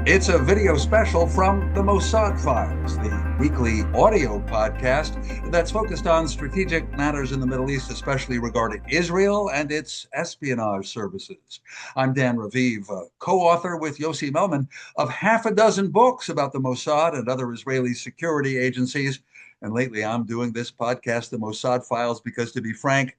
It's a video special from the Mossad Files, the weekly audio podcast that's focused on strategic matters in the Middle East, especially regarding Israel and its espionage services. I'm Dan Raviv, co-author with Yossi Melman of half a dozen books about the Mossad and other Israeli security agencies. And lately I'm doing this podcast, the Mossad Files, because to be frank,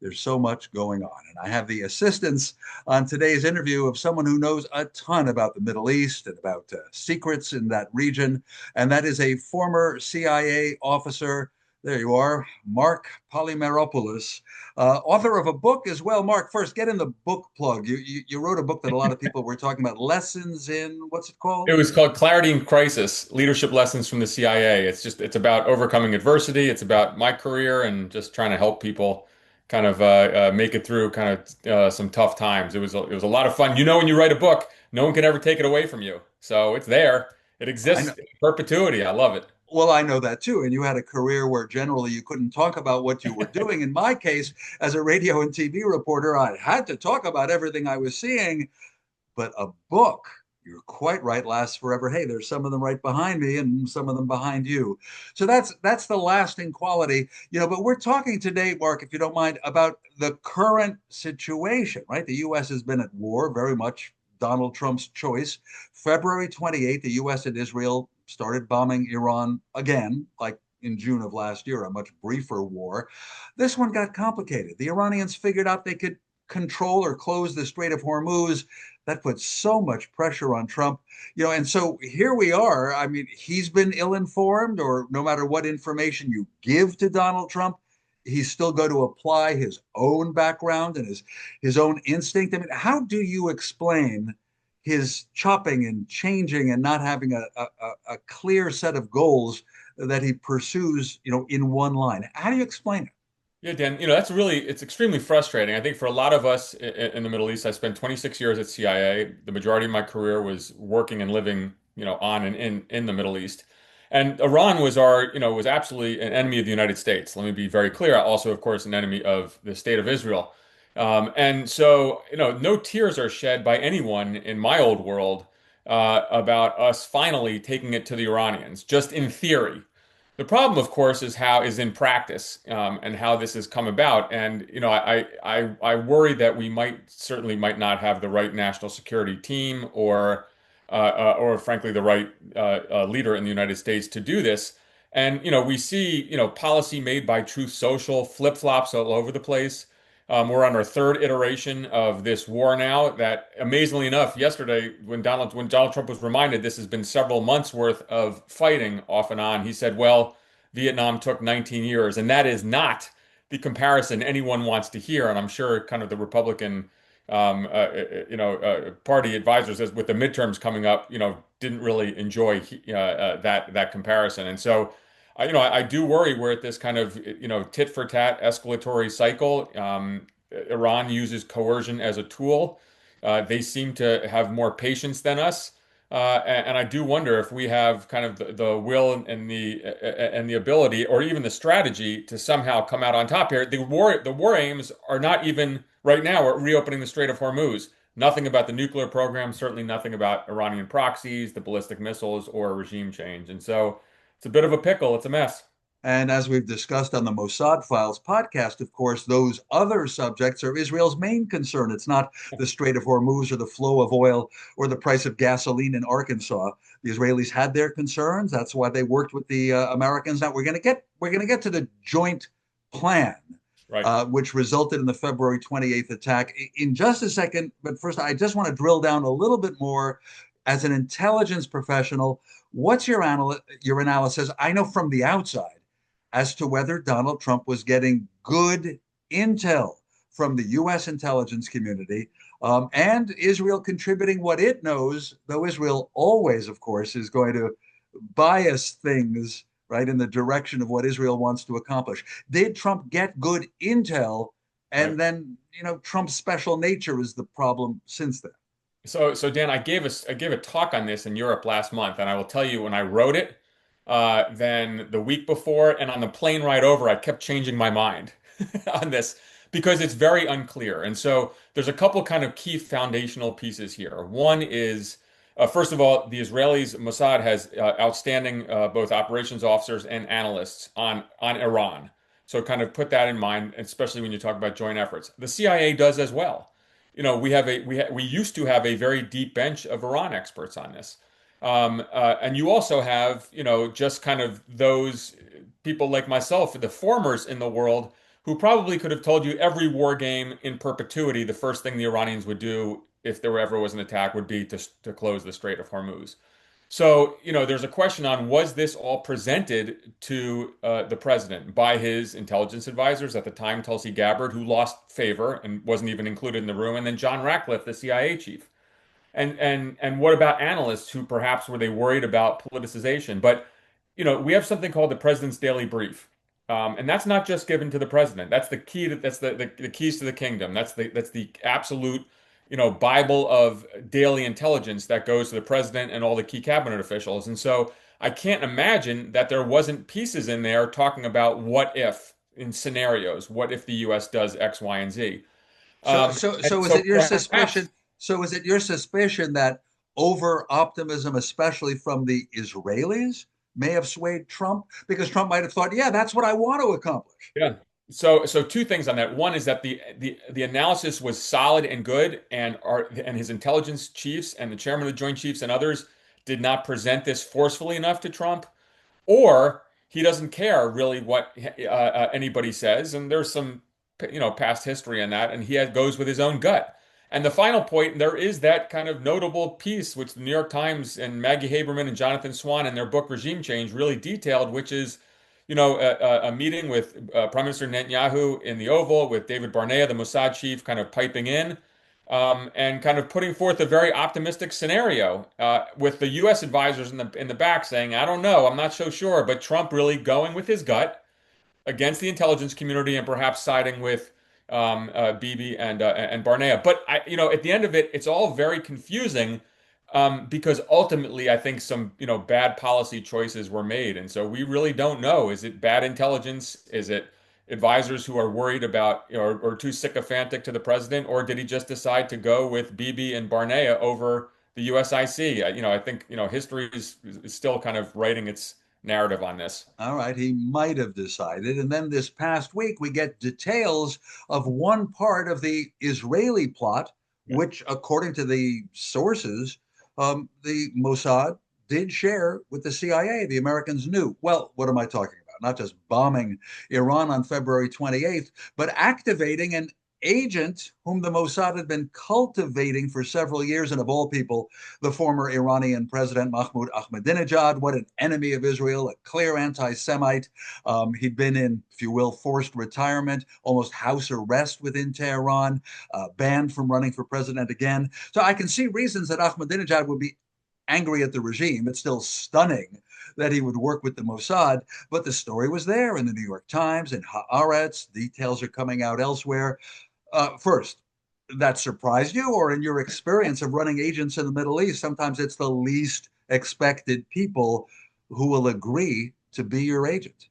there's so much going on. And I have the assistance on today's interview of someone who knows a ton about the Middle East and about secrets in that region. And that is a former CIA officer. There you are, Marc Polymeropoulos, author of a book as well. Marc, first, get in the book plug. You wrote a book that a lot of people were talking about, Lessons in, what's it called? It was called Clarity in Crisis: Leadership Lessons from the CIA. It's about overcoming adversity. It's about my career and just trying to help people kind of make it through some tough times. It was a lot of fun. You know, when you write a book, no one can ever take it away from you. So it's there. It I know. exists in perpetuity. I love it. Well, I know that too. And you had a career where generally you couldn't talk about what you were doing. In my case, as a radio and TV reporter, I had to talk about everything I was seeing. But a book, you're quite right, lasts forever. Hey, there's some of them right behind me and some of them behind you. So that's the lasting quality, but we're talking today, Marc, if you don't mind, about the current situation, right? The US has been at war, very much Donald Trump's choice. February 28th, the US and Israel started bombing Iran again, like in June of last year, a much briefer war. This one got complicated. The Iranians figured out they could control or close the Strait of Hormuz. That puts so much pressure on Trump, and so here we are. I mean, he's been ill-informed, or no matter what information you give to Donald Trump, he's still going to apply his own background and his own instinct. I mean, how do you explain his chopping and changing and not having a clear set of goals that he pursues, in one line? How do you explain it? Yeah, Dan, it's extremely frustrating. I think for a lot of us in the Middle East, I spent 26 years at CIA. The majority of my career was working and living, on and in the Middle East. And Iran was absolutely an enemy of the United States. Let me be very clear. Also, of course, an enemy of the state of Israel. And so, no tears are shed by anyone in my old world about us finally taking it to the Iranians, just in theory. The problem, of course, is in practice, and how this has come about. And I worry that we certainly might not have the right national security team, or frankly the right leader in the United States to do this. And we see policy made by Truth Social flip-flops all over the place. We're on our third iteration of this war now. That, amazingly enough, yesterday when Donald Trump was reminded this has been several months worth of fighting off and on, he said, "Well, Vietnam took 19 years," and that is not the comparison anyone wants to hear. And I'm sure kind of the Republican, party advisors, as with the midterms coming up, didn't really enjoy that comparison. And so. I do worry we're at this kind of, tit for tat escalatory cycle. Iran uses coercion as a tool. They seem to have more patience than us. And I do wonder if we have kind of the will and the ability, or even the strategy, to somehow come out on top here. The war aims are not even right now at reopening the Strait of Hormuz. Nothing about the nuclear program, certainly nothing about Iranian proxies, the ballistic missiles, or regime change. And so it's a bit of a pickle. It's a mess. And as we've discussed on the Mossad Files podcast, of course, those other subjects are Israel's main concern. It's not the Strait of Hormuz or the flow of oil or the price of gasoline in Arkansas. The Israelis had their concerns. That's why they worked with the Americans. Now we're going to get to the joint plan, Right. which resulted in the February 28th attack in just a second. But first, I just want to drill down a little bit more. As an intelligence professional, what's your analysis? I know from the outside, as to whether Donald Trump was getting good intel from the US intelligence community, and Israel contributing what it knows, though Israel always, of course, is going to bias things right in the direction of what Israel wants to accomplish. Did Trump get good intel? Right. And then, Trump's special nature is the problem since then. So Dan, I gave a talk on this in Europe last month, and I will tell you, when I wrote it, then the week before and on the plane ride over, I kept changing my mind on this because it's very unclear. And so there's a couple kind of key foundational pieces here. One is First of all, the Israelis, Mossad has outstanding both operations officers and analysts on Iran. So kind of put that in mind, especially when you talk about joint efforts. The CIA does as well. We used to have a very deep bench of Iran experts on this. And you also have, just kind of those people like myself, the formers in the world, who probably could have told you every war game in perpetuity, the first thing the Iranians would do if there ever was an attack would be to close the Strait of Hormuz. So, there's a question on, was this all presented to the president by his intelligence advisors at the time, Tulsi Gabbard, who lost favor and wasn't even included in the room, and then John Ratcliffe, the CIA chief. And what about analysts who perhaps were they worried about politicization? But we have something called the President's Daily Brief, and that's not just given to the president. That's the key to that's the keys to the kingdom. That's the absolute Bible of daily intelligence that goes to the president and all the key cabinet officials. And so I can't imagine that there wasn't pieces in there talking about what if in scenarios, what if the U.S. does X, Y, and Z. So, so, And so is so it your suspicion? perhaps. So is it your suspicion that over optimism, especially from the Israelis, may have swayed Trump? Because Trump might have thought, yeah, that's what I want to accomplish. Yeah. So two things on that. One is that the analysis was solid and good, and his intelligence chiefs and the chairman of the Joint Chiefs and others did not present this forcefully enough to Trump, or he doesn't care really what anybody says, and there's some past history on that, and goes with his own gut. And the final point, there is that kind of notable piece which the New York Times and Maggie Haberman and Jonathan Swan in their book Regime Change really detailed, which is a meeting with Prime Minister Netanyahu in the Oval with David Barnea, the Mossad chief, kind of piping in and kind of putting forth a very optimistic scenario with the U.S. advisors in the back saying, I don't know, I'm not so sure, but Trump really going with his gut against the intelligence community and perhaps siding with Bibi and Barnea. But at the end of it, it's all very confusing because ultimately, I think some bad policy choices were made, and so we really don't know. Is it bad intelligence? Is it advisors who are worried about or too sycophantic to the president, or did he just decide to go with Bibi and Barnea over the USIC? I think history is still kind of writing its narrative on this. All right, he might have decided. And then this past week, we get details of one part of the Israeli plot, Yeah. which, according to the sources, the Mossad did share with the CIA. The Americans knew. Well, what am I talking about? Not just bombing Iran on February 28th, but activating an agent whom the Mossad had been cultivating for several years, and of all people, the former Iranian president Mahmoud Ahmadinejad. What an enemy of Israel, a clear anti-Semite. He'd been in, if you will, forced retirement, almost house arrest within Tehran, banned from running for president again. So I can see reasons that Ahmadinejad would be angry at the regime. It's still stunning that he would work with the Mossad, but the story was there in the New York Times and Haaretz. Details are coming out elsewhere. First, that surprised you, or in your experience of running agents in the Middle East, sometimes it's the least expected people who will agree to be your agent?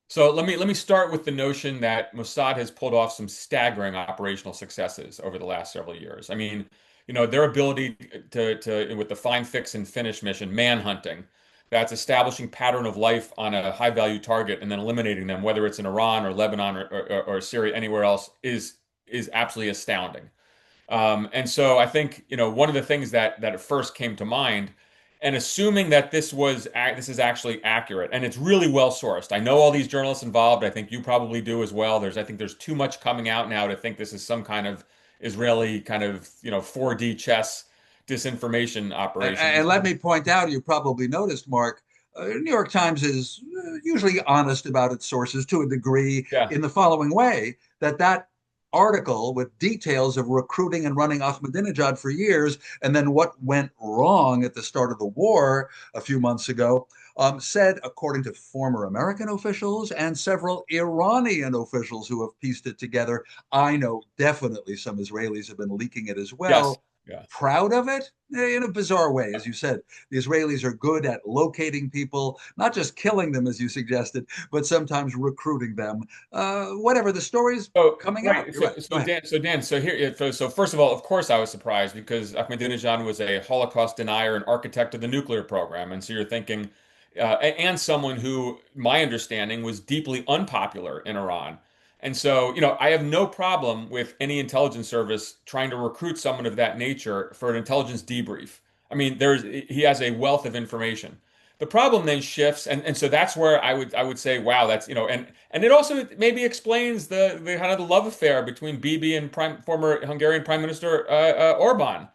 So let me start with the notion that Mossad has pulled off some staggering operational successes over the last several years. I mean, their ability to with the find, fix, and finish mission, manhunting, that's establishing pattern of life on a high value target and then eliminating them, whether it's in Iran or Lebanon or Syria, anywhere else, is absolutely astounding. And so I think, one of the things that at first came to mind, and assuming that this is actually accurate and it's really well sourced. I know all these journalists involved. I think you probably do as well. I think there's too much coming out now to think this is some kind of Israeli kind of, 4D chess disinformation operation. And let me point out, you probably noticed, Mark, New York Times is usually honest about its sources to a degree Yeah. in the following way, that article with details of recruiting and running Ahmadinejad for years, and then what went wrong at the start of the war a few months ago, said, according to former American officials and several Iranian officials who have pieced it together, I know definitely some Israelis have been leaking it as Yes. well. Yeah. proud of it in a bizarre way. As you said, the Israelis are good at locating people, not just killing them, as you suggested, but sometimes recruiting them. Whatever the story's Oh, coming out. right. You're right. Go ahead. So here, so first of all, of course, I was surprised because Ahmadinejad was a Holocaust denier and architect of the nuclear program, and so you're thinking, and someone who, my understanding, was deeply unpopular in Iran. And so, I have no problem with any intelligence service trying to recruit someone of that nature for an intelligence debrief. I mean, he has a wealth of information. The problem then shifts, and so that's where I would say, wow, that's and it also maybe explains the kind of the love affair between Bibi and former Hungarian Prime Minister Orban.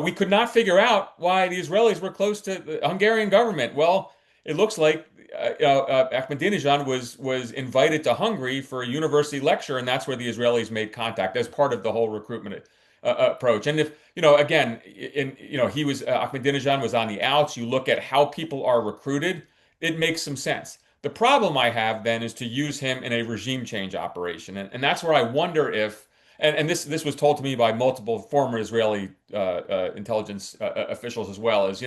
We could not figure out why the Israelis were close to the Hungarian government. Well, it looks like Ahmadinejad was invited to Hungary for a university lecture, and that's where the Israelis made contact as part of the whole recruitment approach. And if again, he was Ahmadinejad was on the outs. You look at how people are recruited, it makes some sense. The problem I have then is to use him in a regime change operation, and that's where I wonder if. And this was told to me by multiple former Israeli intelligence officials as well. As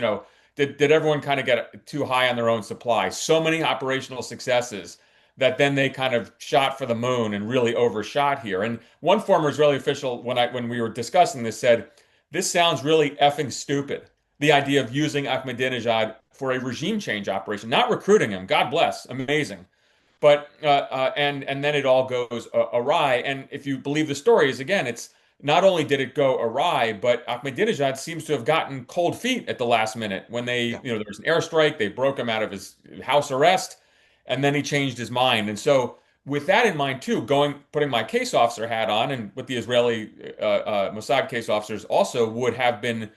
did everyone kind of get too high on their own supply? So many operational successes that then they kind of shot for the moon and really overshot here. And one former Israeli official, when we were discussing this, said, "This sounds really effing stupid." The idea of using Ahmadinejad for a regime change operation, not recruiting him. God bless, amazing. But and then it all goes awry. And if you believe the stories, again, it's not only did it go awry, but Ahmadinejad seems to have gotten cold feet at the last minute when Yeah. there was an airstrike, they broke him out of his house arrest, and then he changed his mind. And so, with that in mind, too, putting my case officer hat on, and what the Israeli Mossad case officers also would have been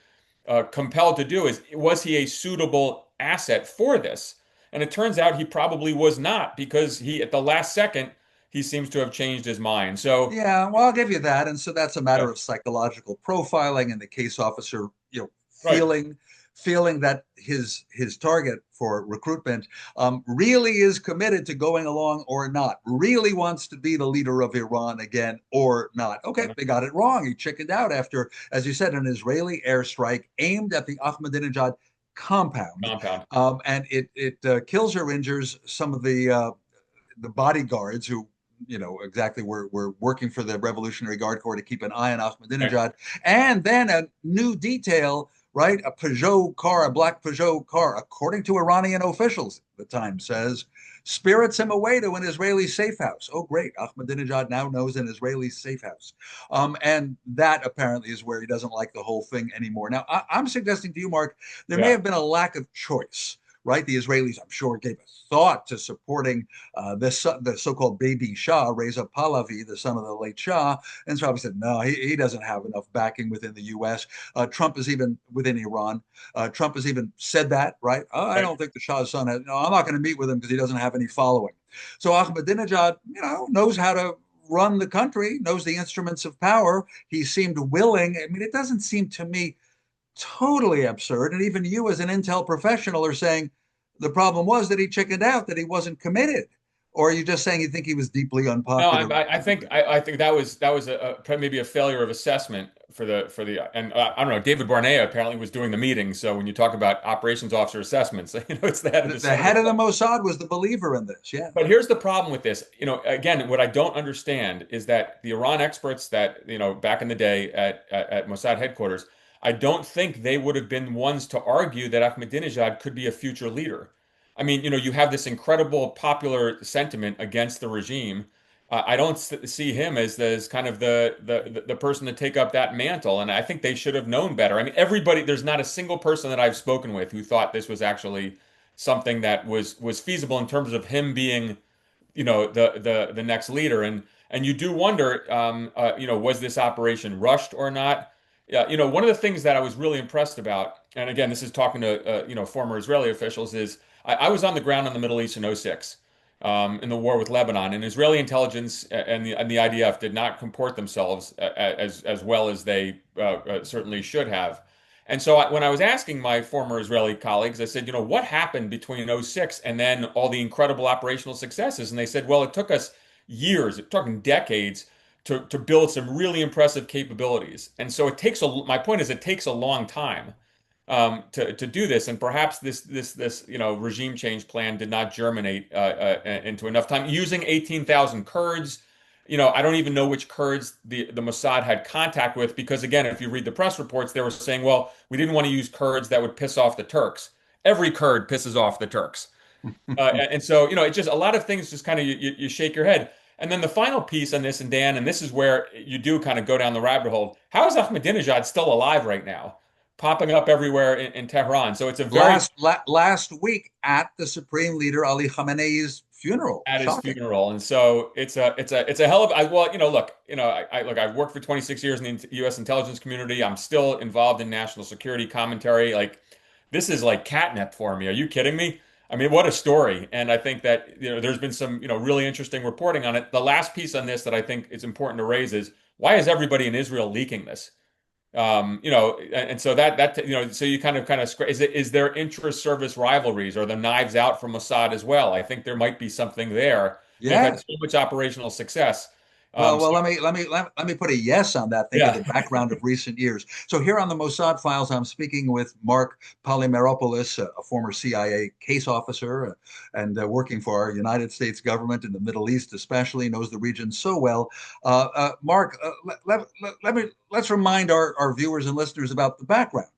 compelled to do is, was he a suitable asset for this? And it turns out he probably was not because at the last second, he seems to have changed his mind. So, Yeah, well, I'll give you that. And so that's a yeah, matter of psychological profiling and the case officer, right. feeling that his target for recruitment really is committed to going along or not, really wants to be the leader of Iran again or not. Okay, they got it wrong. He chickened out after, as you said, an Israeli airstrike aimed at the Ahmadinejad compound, Compound. and it kills or injures some of the bodyguards who exactly were working for the Revolutionary Guard Corps to keep an eye on Right. Ahmadinejad. And then a new detail, right? A Peugeot car, a black Peugeot car, according to Iranian officials, the Times says, spirits him away to an Israeli safe house. Oh, great. Ahmadinejad now knows an Israeli safe house. And that apparently is where he doesn't like the whole thing anymore. Now, I'm suggesting to you, Mark, there may Yeah. have been a lack of choice, right? The Israelis, I'm sure, gave a thought to supporting the so-called baby Shah, Reza Pahlavi, the son of the late Shah, and so probably said, no, he doesn't have enough backing within the U.S. Trump is even within Iran. Trump has even said that, right? Oh, I Right. don't think the Shah's son has. No, I'm not going to meet with him because he doesn't have any following. So Ahmadinejad, knows how to run the country, knows the instruments of power. He seemed willing. I mean, it doesn't seem to me totally absurd. And even you, as an intel professional, are saying the problem was that he chickened out, that he wasn't committed. Or are you just saying you think he was deeply No, unpopular? I think that was maybe a failure of assessment for the and I don't know. David Barnea apparently was doing the meeting. So when you talk about operations officer assessments, it's the head of the The center. head of the Mossad was the believer in this. Yeah. But here's the problem with this. Again, what I don't understand is that the Iran experts that, back in the day at Mossad headquarters, I don't think they would have been ones to argue that Ahmadinejad could be a future leader. I mean, you have this incredible popular sentiment against the regime. I don't see him as kind of the person to take up that mantle, and I think they should have known better. I mean, there's not a single person that I've spoken with who thought this was actually something that was feasible in terms of him being, the next leader. And you do wonder, was this operation rushed or not? Yeah, one of the things that I was really impressed about, and again, this is talking to former Israeli officials, is I was on the ground in the Middle East in '06. In the war with Lebanon, and Israeli intelligence and the IDF did not comport themselves as well as they certainly should have. And so when I was asking my former Israeli colleagues, I said, what happened between '06 and then all the incredible operational successes? And they said, well, it took us years, it took decades to build some really impressive capabilities. And so my point is it takes a long time to do this, and perhaps this regime change plan did not germinate into enough time. Using 18,000 Kurds, I don't even know which Kurds the Mossad had contact with, because again, if you read the press reports, they were saying, well, we didn't want to use Kurds that would piss off the Turks. Every Kurd pisses off the Turks. And so, it's just a lot of things just kind of you shake your head. And then the final piece on this, and Dan, and this is where you do kind of go down the rabbit hole. How is Ahmadinejad still alive right now? Popping up everywhere in Tehran. So it's a very Last week at the Supreme Leader Ali Khamenei's funeral. at his Shocking. funeral. And so it's a hell of well, look, I've worked for 26 years in the US intelligence community. I'm still involved in national security commentary. Like this is like catnip for me. Are you kidding me? I mean, what a story. And I think that, there's been some, really interesting reporting on it. The last piece on this that I think is important to raise is why is everybody in Israel leaking this? And so so you is there intra-service rivalries or the knives out from Mossad as well? I think there might be something there. They've had Yeah. so much operational success. Well, So, let me put a yes on that. Think of yeah, the background of recent years. So here on the Mossad Files, I'm speaking with Marc Polymeropoulos, a former CIA case officer and working for our United States government in the Middle East, especially knows the region so well. Marc, let's remind our viewers and listeners about the background.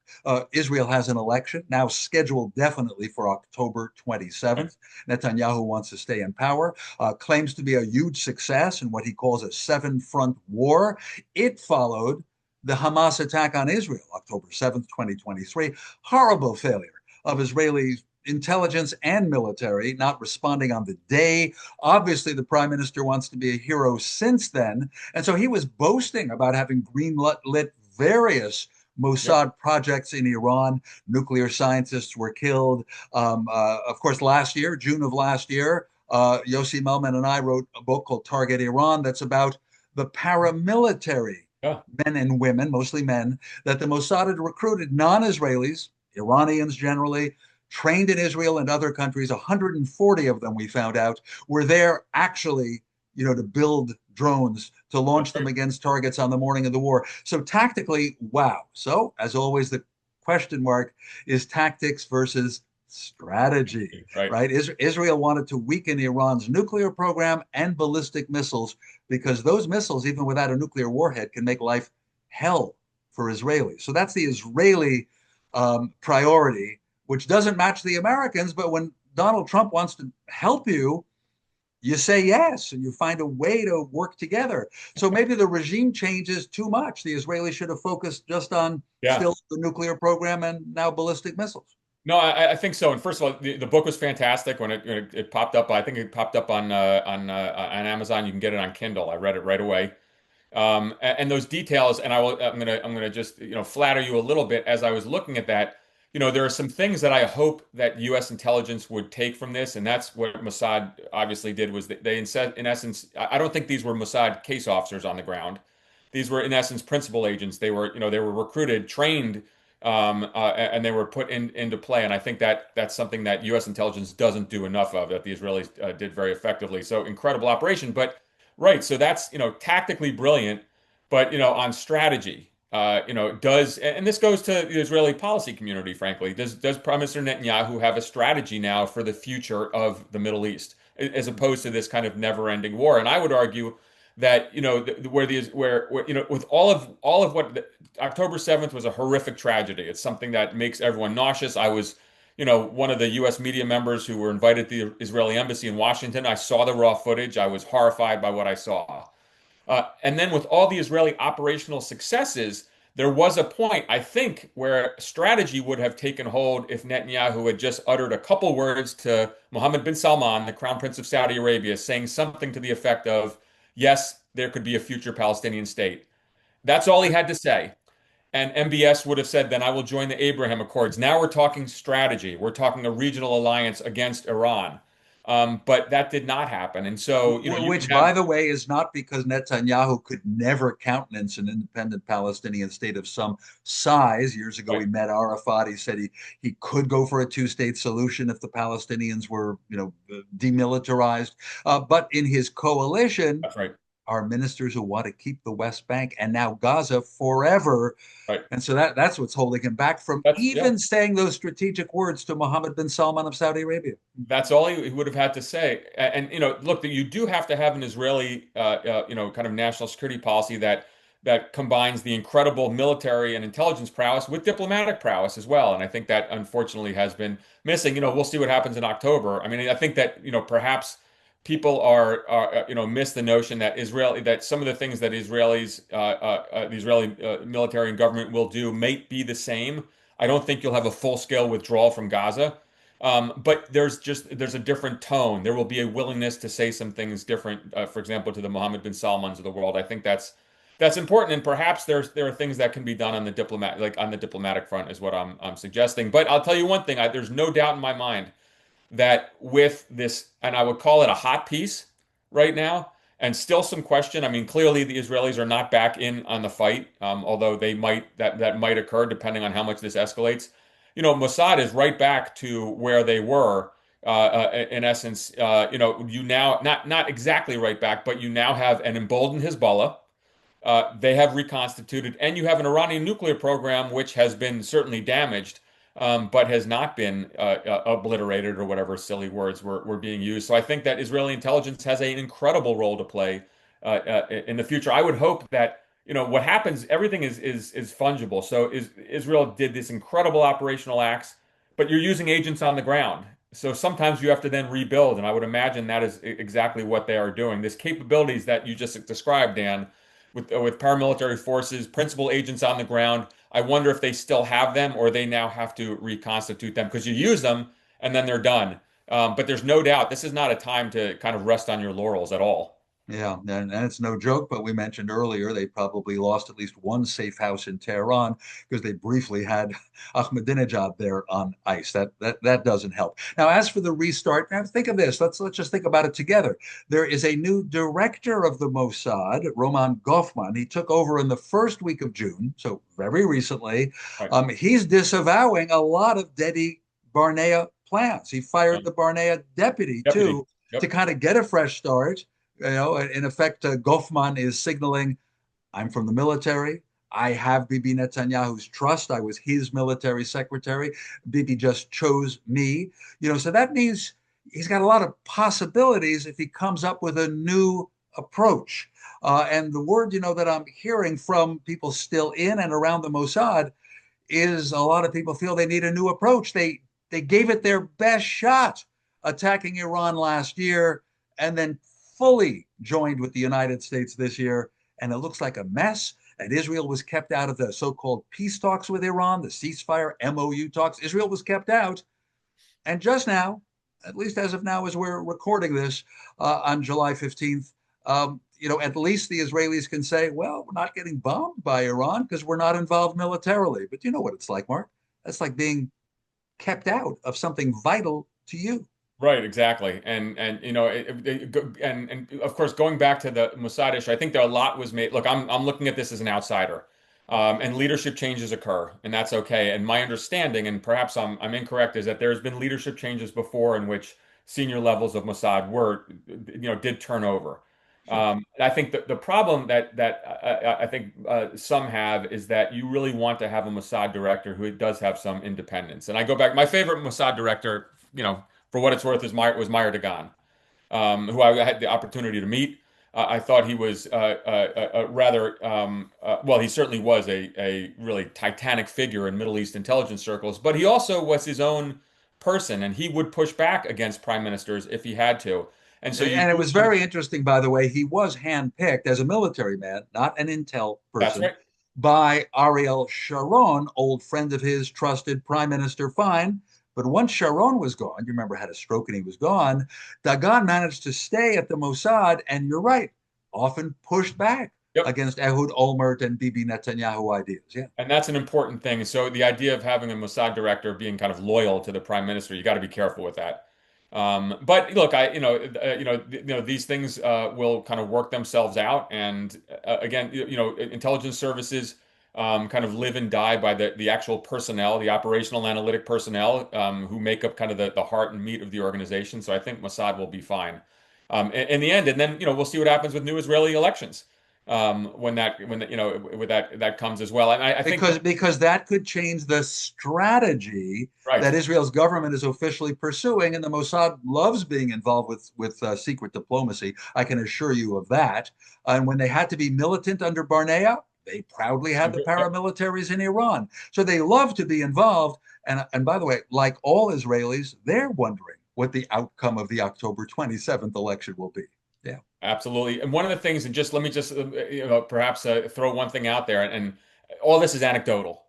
Israel has an election now scheduled definitely for October 27th. Netanyahu wants to stay in power, claims to be a huge success in what he calls a seven-front war. It followed the Hamas attack on Israel, October 7th, 2023. Horrible failure of Israeli intelligence and military not responding on the day. Obviously, the prime minister wants to be a hero since then. And so he was boasting about having greenlit various yep, Mossad projects in Iran. Nuclear scientists were killed. Of course, last year, June of last year, Yossi Melman and I wrote a book called Target Iran that's about the paramilitary yeah, men and women, mostly men, that the Mossad had recruited, non-Israelis, Iranians generally, trained in Israel and other countries. 140 of them, we found out, were there actually, to build drones to that's launch them right, against targets on the morning of the war. So tactically, wow. So as always, the question mark is tactics versus strategy, right. right? Israel wanted to weaken Iran's nuclear program and ballistic missiles because those missiles, even without a nuclear warhead, can make life hell for Israelis. So that's the Israeli priority, which doesn't match the Americans. But when Donald Trump wants to help you, you say yes and you find a way to work together. So maybe the regime changes too much. The Israelis should have focused just on Yeah. still the nuclear program and now ballistic missiles. No, I think so. And first of all, the book was fantastic when it popped up. I think it popped up on Amazon. You can get it on Kindle. I read it right away. And those details, and I'm gonna just flatter you a little bit as I was looking at that. There are some things that I hope that U.S. intelligence would take from this, and that's what Mossad obviously did. Was they in essence, I don't think these were Mossad case officers on the ground. These were in essence principal agents. They were recruited, trained, and they were put into play. And I think that that's something that U.S. intelligence doesn't do enough of, that the Israelis did very effectively. So incredible operation, but. Right. So that's, tactically brilliant, but, on strategy, and this goes to the Israeli policy community, frankly, does Prime Minister Netanyahu have a strategy now for the future of the Middle East, as opposed to this kind of never-ending war? And I would argue that, with all of what October 7th was a horrific tragedy. It's something that makes everyone nauseous. I was one of the U.S. media members who were invited to the Israeli embassy in Washington. I saw the raw footage. I was horrified by what I saw. And then with all the Israeli operational successes, there was a point, I think, where strategy would have taken hold if Netanyahu had just uttered a couple words to Mohammed bin Salman, the Crown Prince of Saudi Arabia, saying something to the effect of, yes, there could be a future Palestinian state. That's all he had to say. And MBS would have said, then I will join the Abraham Accords. Now we're talking strategy. We're talking a regional alliance against Iran. But that did not happen. And so, you can Which, have, by the way, is not because Netanyahu could never countenance an independent Palestinian state of some size. Years ago, right, he met Arafat. He said he could go for a two-state solution if the Palestinians were, demilitarized. But in his coalition, that's right. are ministers who want to keep the West Bank and now Gaza forever. Right. And so that's what's holding him back from Yeah. even saying those strategic words to Mohammed bin Salman of Saudi Arabia. That's all he would have had to say. And, look, you do have to have an Israeli, kind of national security policy that combines the incredible military and intelligence prowess with diplomatic prowess as well. And I think that unfortunately has been missing. We'll see what happens in October. I mean, I think that, perhaps people miss the notion that that some of the things that the Israeli military and government will do may be the same. I don't think you'll have a full-scale withdrawal from Gaza. But there's a different tone. There will be a willingness to say some things different, for example, to the Mohammed bin Salmans of the world. I think that's important, and perhaps there are things that can be done on the diplomatic front, is what I'm suggesting. But I'll tell you one thing: there's no doubt in my mind that with this, and I would call it a hot piece right now, and still some question. I mean, clearly the Israelis are not back in on the fight, although that might occur depending on how much this escalates. Mossad is right back to where they were. In essence, you now not exactly right back, but you now have an emboldened Hezbollah. They have reconstituted, and you have an Iranian nuclear program which has been certainly damaged, but has not been obliterated, or whatever silly words were being used. So I think that Israeli intelligence has an incredible role to play in the future. I would hope that what happens, everything is fungible. So Israel did this incredible operational acts, but you're using agents on the ground. So sometimes you have to then rebuild, and I would imagine that is exactly what they are doing. This capabilities that you just described, Dan, with paramilitary forces, principal agents on the ground. I wonder if they still have them, or they now have to reconstitute them, because you use them and then they're done. But there's no doubt this is not a time to kind of rest on your laurels at all. Yeah, and it's no joke, but we mentioned earlier they probably lost at least one safe house in Tehran because they briefly had Ahmadinejad there on ice. That doesn't help. Now, as for the restart, now think of this. Let's just think about it together. There is a new director of the Mossad, Roman Goffman. He took over in the first week of June, so very recently. Right. He's disavowing a lot of Dedi Barnea plans. He fired the Barnea deputy Deputy. too to Yep. kind of get a fresh start. In effect, Goffman is signaling, I'm from the military. I have Bibi Netanyahu's trust. I was his military secretary. Bibi just chose me. So that means he's got a lot of possibilities if he comes up with a new approach. And the word, that I'm hearing from people still in and around the Mossad is a lot of people feel they need a new approach. They gave it their best shot attacking Iran last year, and then fully joined with the United States this year, and it looks like a mess. And Israel was kept out of the so-called peace talks with Iran, the ceasefire MOU talks. Israel was kept out. And just now, at least as of now, as we're recording this on July 15th, at least the Israelis can say, well, we're not getting bombed by Iran because we're not involved militarily. But you know what it's like, Mark? That's like being kept out of something vital to you. Right, exactly, and of course, going back to the Mossad issue, I think there a lot was made. Look, I'm looking at this as an outsider, and leadership changes occur, and that's okay. And my understanding, and perhaps I'm incorrect, is that there's been leadership changes before in which senior levels of Mossad did turn over. Sure. I think the problem that I think some have is that you really want to have a Mossad director who does have some independence. And I go back, my favorite Mossad director, for what it's worth, was Meir Dagan, who I had the opportunity to meet. I thought he was rather, well, he certainly was a really titanic figure in Middle East intelligence circles, but he also was his own person, and he would push back against prime ministers if he had to. And so you And it do was want to, very interesting, by the way. He was handpicked as a military man, not an intel that's person, right. by Ariel Sharon, old friend of his, trusted Prime Minister Fine. But once Sharon was gone, you remember had a stroke and he was gone, Dagan managed to stay at the Mossad, and you're right, often pushed back Yep. against Ehud Olmert and Bibi Netanyahu ideas. Yeah. And that's an important thing. So the idea of having a Mossad director being kind of loyal to the prime minister, you got to be careful with that. But look, these things will kind of work themselves out. And again, intelligence services kind of live and die by the actual personnel, the operational analytic personnel who make up kind of the heart and meat of the organization. So I think Mossad will be fine. in the end. And then, we'll see what happens with new Israeli elections when that comes as well. And I think because that could change the strategy right. that Israel's government is officially pursuing, and the Mossad loves being involved with secret diplomacy. I can assure you of that. And when they had to be militant under Barnea, they proudly had the Yep. paramilitaries in Iran. So they love to be involved. And by the way, like all Israelis, they're wondering what the outcome of the October 27th election will be. Yeah. Absolutely. And one of the things, and just let me just perhaps throw one thing out there, and all this is anecdotal.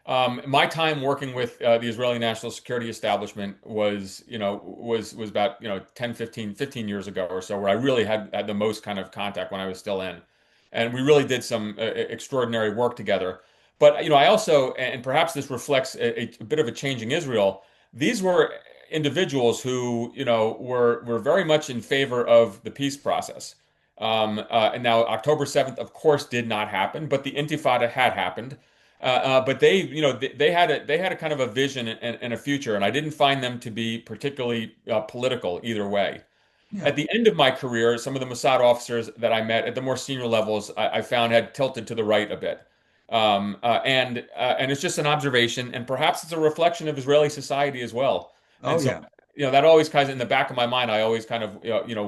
My time working with the Israeli national security establishment was about 10, 15 years ago or so, where I really had the most kind of contact when I was still in, and we really did some extraordinary work together. But I also, and perhaps this reflects a bit of a changing Israel. These were individuals who, were very much in favor of the peace process. And now October 7th, of course, did not happen, but the Intifada had happened. But they had a kind of a vision and a future, and I didn't find them to be particularly political either way. Yeah. At the end of my career, some of the Mossad officers that I met at the more senior levels, I found had tilted to the right a bit. And it's just an observation, and perhaps it's a reflection of Israeli society as well. Oh, And so, yeah. that always kind of in the back of my mind, I always kind of,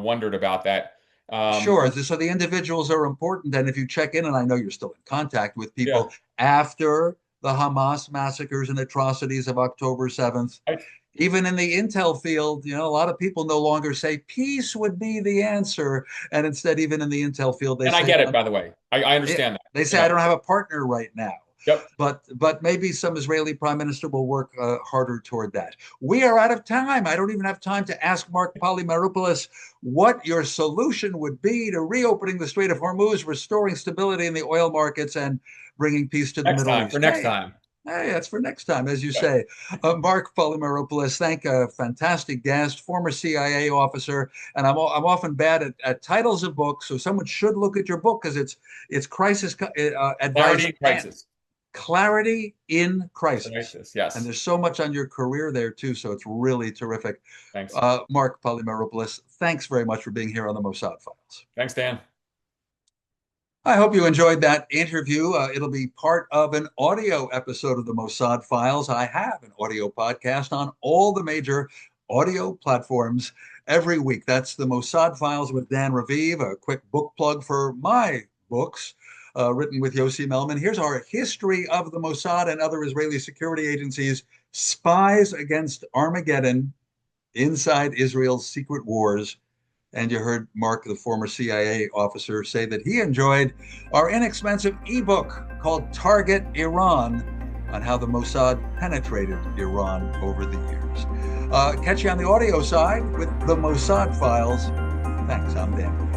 wondered about that. Um, Sure. So the individuals are important. And if you check in, and I know you're still in contact with yeah, people after the Hamas massacres and atrocities of October 7th, I, even in the intel field, a lot of people no longer say peace would be the answer. And instead, even in the intel field, they and I say, get it, by the way. I understand that. they say, I don't have a partner right now. Yep. But maybe some Israeli prime minister will work harder toward that. We are out of time. I don't even have time to ask Marc Polymeropoulos what your solution would be to reopening the Strait of Hormuz, restoring stability in the oil markets, and bringing peace to the Next Middle time, for East. next time. Hey, that's for next time, as you Okay. say. Marc Polymeropoulos, thank a fantastic guest, former CIA officer, and I'm often bad at titles of books, so someone should look at your book because it's crisis Clarity advising and and crisis. clarity in crisis. Crisis. And Yes. there's so much on your career there too, so it's really terrific. Thanks. Marc Polymeropoulos, thanks very much for being here on the Mossad Files. Thanks, Dan. I hope you enjoyed that interview. It'll be part of an audio episode of the Mossad Files. I have an audio podcast on all the major audio platforms every week. That's the Mossad Files with Dan Raviv, a quick book plug for my books. Written with Yossi Melman. Here's our history of the Mossad and other Israeli security agencies, spies against Armageddon, inside Israel's secret wars. And you heard Marc, the former CIA officer, say that he enjoyed our inexpensive ebook called Target Iran on how the Mossad penetrated Iran over the years. Catch you on the audio side with the Mossad Files. Thanks, I'm Dan.